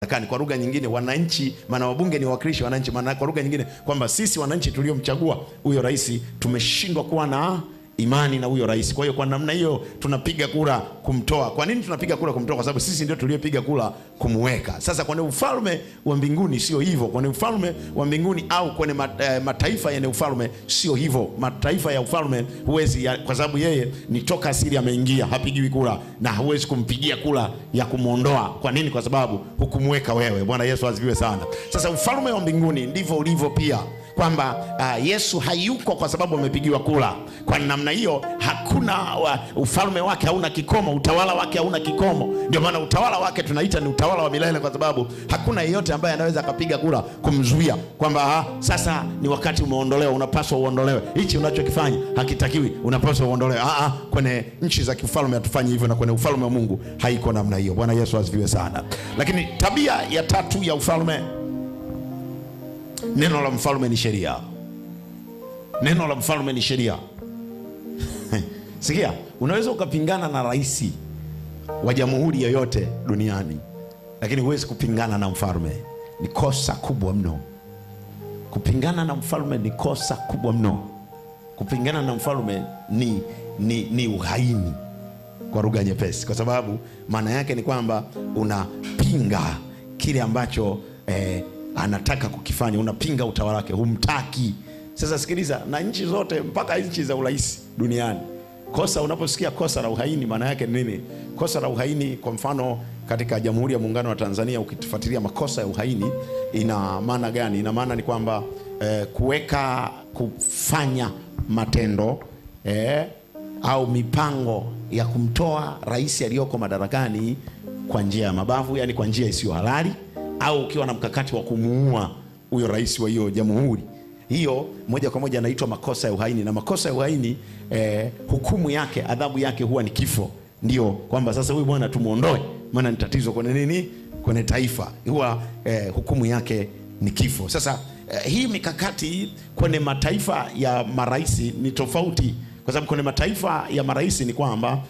madarakani. Kwa lugha nyingine wananchi, maana wabunge ni wawakilishi wananchi, maana kwa lugha nyingine kwamba sisi wananchi tuliomchagua huyo rais tumeshindwa kuwa na imani na huyo rais. Kwa hiyo kwa namna hiyo tunapiga kura kumtoa. Kwa nini tunapiga kura kumtoa? Kwa sababu sisi ndio tuliopiga kura kumweka. Sasa kwenye ufalme wa mbinguni sio hivyo. Kwenye ufalme wa mbinguni au kwenye mataifa yenye ufalme sio hivyo. Mataifa ya ufalme huwezi, kwa sababu yeye ni toka asili ameingia, hapigiwi kura, na huwezi kumpigia kura ya kumuondoa. Kwa nini? Kwa sababu hukumweka wewe. Bwana Yesu asifiwe sana. Sasa ufalme wa mbinguni ndivyo ulivyo pia, kwamba Yesu hayuko kwa sababu amepigiwa kura. Kwa namna hiyo hakuna ufalme wake hauna kikomo, utawala wake hauna kikomo. Ndio maana utawala wake tunaita ni utawala wa milele, kwa sababu hakuna yeyote ambaye anaweza akapiga kura kumzuia kwamba sasa ni wakati umeondolewa, unapaswa uondolewe, hichi unachokifanya hakitakiwi, unapaswa uondolewe. Kwenye nchi za kifalme hatufanyi hivyo, na kwenye ufalme wa Mungu haiko namna hiyo. Bwana Yesu asifiwe sana. Lakini tabia ya tatu ya ufalme, neno la mfalme ni sheria. Neno la mfalme ni sheria. Sikia, unaweza ukapingana na rais wa jamhuri yoyote duniani, lakini huwezi kupingana na mfalme. Ni kosa kubwa mno. Kupingana na mfalme ni kosa kubwa mno. Kupingana na mfalme ni uhaini kwa lugha nyepesi, kwa sababu maana yake ni kwamba unapinga kile ambacho anataka kukifanya, unapinga utawala wake, humtaki. Sasa sikiliza, na nchi zote mpaka nchi za urais duniani, kosa, unaposikia kosa la uhaini maana yake nini? Kosa la uhaini, kwa mfano katika Jamhuri ya Muungano wa Tanzania, ukifuatilia makosa ya uhaini ina maana gani? Ina maana ni kwamba kufanya matendo au mipango ya kumtoa rais aliyoko madarakani kwa njia ya mabavu, yani kwa njia isiyo halali, au ukiwa na mkakati wa kumuua huyo rais wa hiyo jamhuri. Hiyo moja kwa moja inaitwa makosa ya uhaini. Na makosa ya uhaini hukumu yake, adhabu yake huwa ni kifo. Ndio kwamba sasa huyu bwana tumuondoe, maana ni tatizo kwenye nini? Kwenye taifa. Huwa hukumu yake ni kifo. Sasa hii mikakati kwenye mataifa ya marais ni tofauti, kwa sababu kwenye mataifa ya marais ni kwamba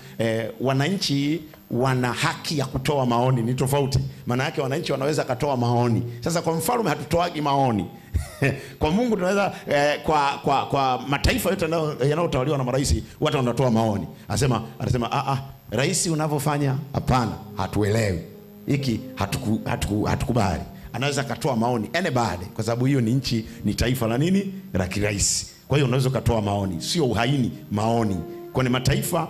wananchi wana haki ya kutoa maoni, ni tofauti. Maana yake wananchi wanaweza katoa maoni. Sasa kwa mfalme hatutoagi maoni. Kwa Mungu tunaweza kwa mataifa yote yanayotawaliwa na marais, watu wanatoa maoni. Anasema rais unavyofanya hapana, hatuelewi. Hiki hatukubali. Anaweza katoa maoni anybody, kwa sababu hiyo ni nchi, ni taifa la nini? La kiraisi. Kwa hiyo unaweza katoa maoni, sio uhaini, maoni. Kwenye mataifa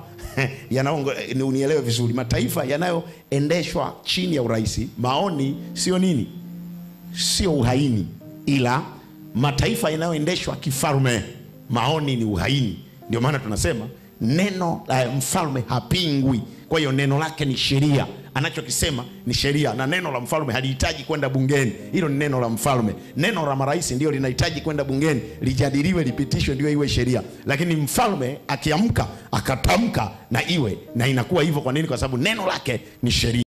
unielewe vizuri, mataifa yanayoendeshwa chini ya urais, maoni sio nini? Sio uhaini. Ila mataifa yanayoendeshwa kifalme, maoni ni uhaini. Ndio maana tunasema neno la mfalme hapingwi. Kwa hiyo neno lake ni sheria, anachokisema ni sheria, na neno la mfalme halihitaji kwenda bungeni. Hilo ni neno la mfalme. Neno la marais ndio linahitaji kwenda bungeni, lijadiliwe, lipitishwe, ndio iwe sheria. Lakini mfalme akiamka akatamka na iwe, na inakuwa hivyo. Kwa nini? Kwa sababu neno lake ni sheria.